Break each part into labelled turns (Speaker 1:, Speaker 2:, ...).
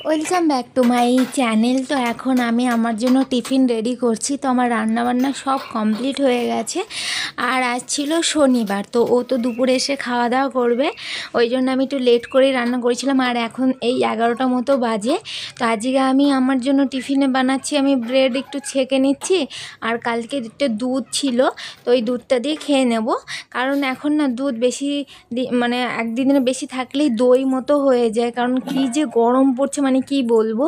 Speaker 1: Welcome back to my channel. তো এখন আমি আমার জন্য টিফিন রেডি করছি। তো আমার রান্নাবান্না সব কমপ্লিট হয়ে গেছে। আর আজ ছিল শনিবার, তো ও তো দুপুরে এসে খাওয়া দাওয়া করবে, ওই জন্য আমি একটু লেট করেই রান্না করেছিলাম। আর এখন এই 11টা মতো বাজে। তো আজকে আমি আমার জন্য টিফিনে বানাচ্ছি, আমি ব্রেড একটু ছেঁকে নিচ্ছি। আর কালকে একটু দুধ ছিল, তো ওই দুধটা দিয়ে খেয়ে নেব। কারণ এখন না দুধ বেশি মানে একদিনের বেশি থাকলেই দই মতো হয়ে যায়। কারণ কী যে গরম পড়ছে, মানে কি বলবো,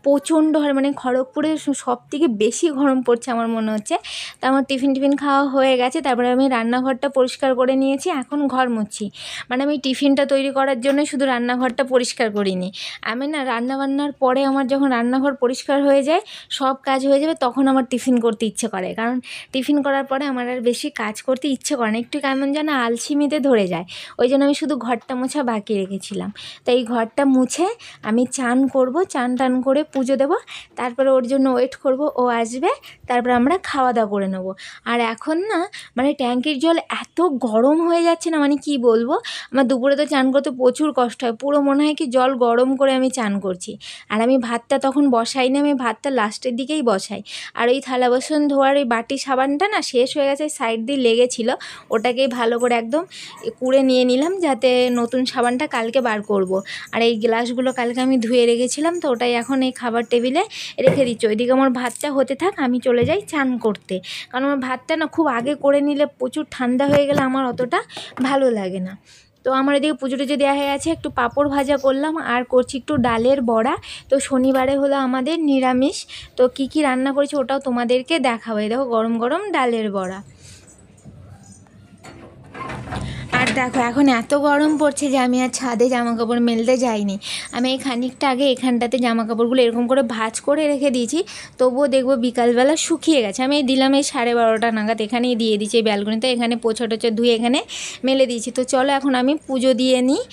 Speaker 1: প্রচণ্ড হারে, মানে খড়গপুরে সব থেকে বেশি গরম পড়ছে আমার মনে হচ্ছে। তো আমার টিফিন খাওয়া হয়ে গেছে, তারপরে আমি রান্নাঘরটা পরিষ্কার করে নিয়েছি, এখন ঘর মুছছি। মানে আমি টিফিনটা তৈরি করার জন্য শুধু রান্নাঘরটা পরিষ্কার করিনি। আমি না রান্নাবান্নার পরে আমার যখন রান্নাঘর পরিষ্কার হয়ে যায়, সব কাজ হয়ে যাবে, তখন আমার টিফিন করতে ইচ্ছে করে। কারণ টিফিন করার পরে আমার আর বেশি কাজ করতে ইচ্ছে করে না, একটু কেমন যেন আলসেমিতে ধরে যায়। ওই জন্য আমি শুধু ঘরটা মোছা বাকি রেখেছিলাম। তো এই ঘরটা মুছে আমি চান করব, চান টান করে পুজো দেবো, তারপরে ওর জন্য ওয়েট করব, ও আসবে, তারপরে আমরা খাওয়া দাওয়া করে নেব। আর এখন না মানে ট্যাঙ্কির জল এত গরম হয়ে যাচ্ছে না, মানে কি বলবো, আমার দুপুরে তো চান করতে প্রচুর কষ্ট হয়, পুরো মনে হয় কি জল গরম করে আমি চান করছি। আর আমি ভাতটা তখন বসাই না, আমি ভাতটা লাস্টের দিকেই বসাই। আর ওই থালা বাসন ধোয়ার ওই বাটি সাবানটা না শেষ হয়ে গেছে, সাইড দিয়ে লেগেছিলো, ওটাকেই ভালো করে একদম কুড়ে নিয়ে নিলাম, যাতে নতুন সাবানটা কালকে বার করব। আর এই গ্লাসগুলো কালকে আমি ধুয়ে রেখেছিলাম, তো ওটাই এখন এই খাবার টেবিলে রেখে দিচ্ছি। ওইদিকে আমার ভাতটা হতে থাক, আমি চলে যাই চান করতে। কারণ আমার ভাতটা না খুব আগে করে নিলে প্রচুর ঠান্ডা হয়ে গেলে আমার অতটা ভালো লাগে না। তো আমার এদিকে পুজো টুজো দেওয়া হয়ে গেছে, একটু পাঁপড় ভাজা করলাম, আর করছি একটু ডালের বড়া। তো শনিবারে হলো আমাদের নিরামিষ। তো কি কি রান্না করেছি ওটাও তোমাদেরকে দেখাবো। দেখো গরম গরম ডালের বড়া। আর দেখো এখন এত গরম পড়ছে যে আমি আর ছাদে জামা কাপড় মেলতে যাইনি। আমি এই খানিকটা আগে এখানটাতে জামা কাপড়গুলো এরকম করে ভাঁজ করে রেখে দিয়েছি, তবুও দেখবো বিকালবেলা শুকিয়ে গেছে। আমি দিলাম এই 12:30টা নাগাদ, এখানেই দিয়ে দিয়েছি এই ব্যালকনিতে, এখানে পোছা টোছা ধুয়ে এখানে মেলে দিয়েছি। তো চলো এখন আমি পুজো দিয়ে নিই।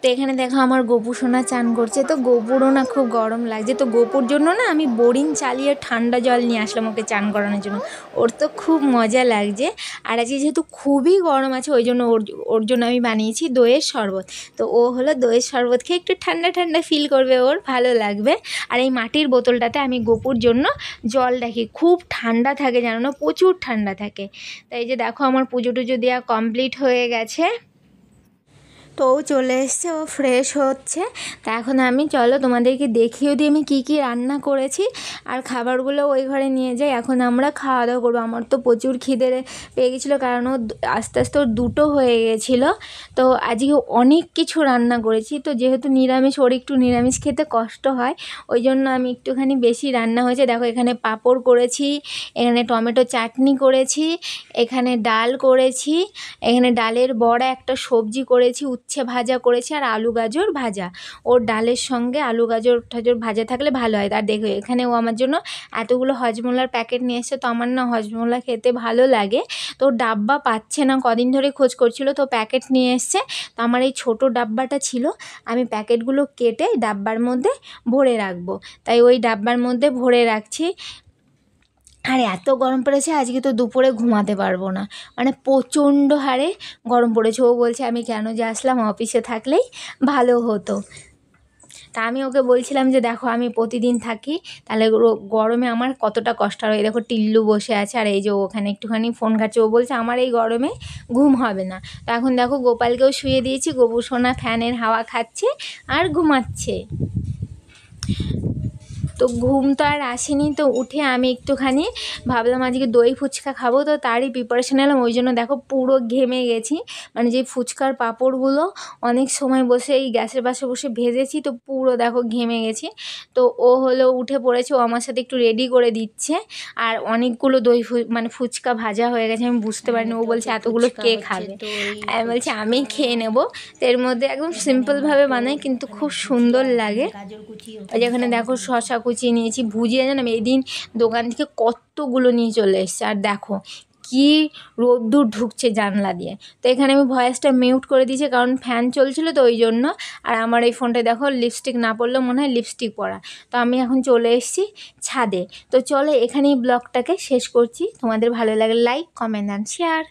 Speaker 1: তো এখানে দেখো আমার গোপু সোনা চান করছে। তো গোপুরও না খুব গরম লাগছে, তো গোপুর জন্য না আমি বোরিং চালিয়ে ঠান্ডা জল নিয়ে আসলাম ওকে চান করানোর জন্য। ওর তো খুব মজা লাগছে। আর আজকে যেহেতু খুবই গরম আছে, ওই জন্য ওর জন্য আমি বানিয়েছি দইয়ের শরবত। তো ও হলো দইয়ের শরবত খেয়ে একটু ঠান্ডা ঠান্ডা ফিল করবে, ওর ভালো লাগবে। আর এই মাটির বোতলটাতে আমি গোপুর জন্য জল রাখি, খুব ঠান্ডা থাকে জানো না, প্রচুর ঠান্ডা থাকে। তাই যে দেখো আমার পুজো টুজো দেওয়া কমপ্লিট হয়ে গেছে। তো ও চলে এসছে, ও ফ্রেশ হচ্ছে। তা এখন আমি চলো তোমাদেরকে দেখিয়ে দিই আমি কী কী রান্না করেছি। আর খাবারগুলো ওই ঘরে নিয়ে যাই, এখন আমরা খাওয়া দাওয়া করবো। আমার তো প্রচুর খিদে পেয়ে গেছিলো, কারণ ও আস্তে আস্তে ওর 2টো হয়ে গেছিলো। তো আজকে অনেক কিছু রান্না করেছি, তো যেহেতু নিরামিষ, ওর একটু নিরামিষ খেতে কষ্ট হয়, ওই জন্য আমি একটুখানি বেশি রান্না হয়েছে। দেখো এখানে পাঁপড় করেছি, এখানে টমেটো চাটনি করেছি, এখানে ডাল করেছি, এখানে ডালের বড়া, একটা সবজি করেছি, উচ্ছে ভাজা করেছি, আর আলু গাজর ভাজা। ওর ডালের সঙ্গে আলু গাজর টাজর ভাজা থাকলে ভালো হয়। আর দেখো এখানে ও আমার জন্য এতগুলো হজমোলার প্যাকেট নিয়ে এসছে। তো আমার না হজমোলা খেতে ভালো লাগে, তো ডাব্বা পাচ্ছে না, কদিন ধরে খোঁজ করছিল, তো প্যাকেট নিয়ে এসছে। তো আমার এই ছোটো ডাব্বাটা ছিল, আমি প্যাকেটগুলো কেটে ডাব্বার মধ্যে ভরে রাখবো, তাই ওই ডাব্বার মধ্যে ভরে রাখছি। আর এত গরম পড়েছে আজকে, তো দুপুরে ঘুমাতে পারবো না, মানে প্রচণ্ড হারে গরম পড়েছে। ও বলছে আমি কেন যে আসলাম, অফিসে থাকলেই ভালো হতো। তা আমি ওকে বলছিলাম যে দেখো আমি প্রতিদিন থাকি, তাহলে গরমে আমার কতটা কষ্ট হয়। দেখো টিল্লু বসে আছে, আর এই যে ওখানে একটুখানি ফোন ঘাটছে। ও বলছে আমার এই গরমে ঘুম হবে না। তো এখন দেখো গোপালকেও শুয়ে দিয়েছি, গোপু সোনা ফ্যানের হাওয়া খাচ্ছে আর ঘুমাচ্ছে। তো ঘুম তো আর আসেনি, তো উঠে আমি একটুখানি ভাবলাম আজকে দই ফুচকা খাবো, তো তারই প্রিপারেশন নিলাম। ওই জন্য দেখো পুরো ঘেমে গেছি, মানে যে ফুচকার পাঁপড়গুলো অনেক সময় বসে এই গ্যাসের পাশে বসে ভেজেছি, তো পুরো দেখো ঘেমে গেছি। তো ও হলো উঠে পড়েছে, ও আমার সাথে একটু রেডি করে দিচ্ছে। আর অনেকগুলো দই মানে ফুচকা ভাজা হয়ে গেছে, আমি বুঝতে পারিনি। ও বলছে এতগুলো কে খাবে, আমি বলছি আমি খেয়ে নেবো। তো এর মধ্যে একদম সিম্পলভাবে বানাই, কিন্তু খুব সুন্দর লাগে। ওই যেখানে দেখো শশা কুচিয়ে নিয়েছি, ভুজিয়ে জানো এই দিন দোকান থেকে কতগুলো নিয়ে চলে এসছে। আর দেখো কি রোদ্দুর ঢুকছে জানলা দিয়ে। তো এখানে আমি ভয়েসটা মিউট করে দিয়েছি, কারণ ফ্যান চলছিল, তো ওই জন্য। আর আমার এই ফোনটায় দেখো লিপস্টিক না পরলেও মনে হয় লিপস্টিক পরা। তো আমি এখন চলে এসেছি ছাদে। তো চলো এখানেই ব্লগটাকে শেষ করছি। তোমাদের ভালো লাগলে লাইক, কমেন্ট অ্যান্ড শেয়ার।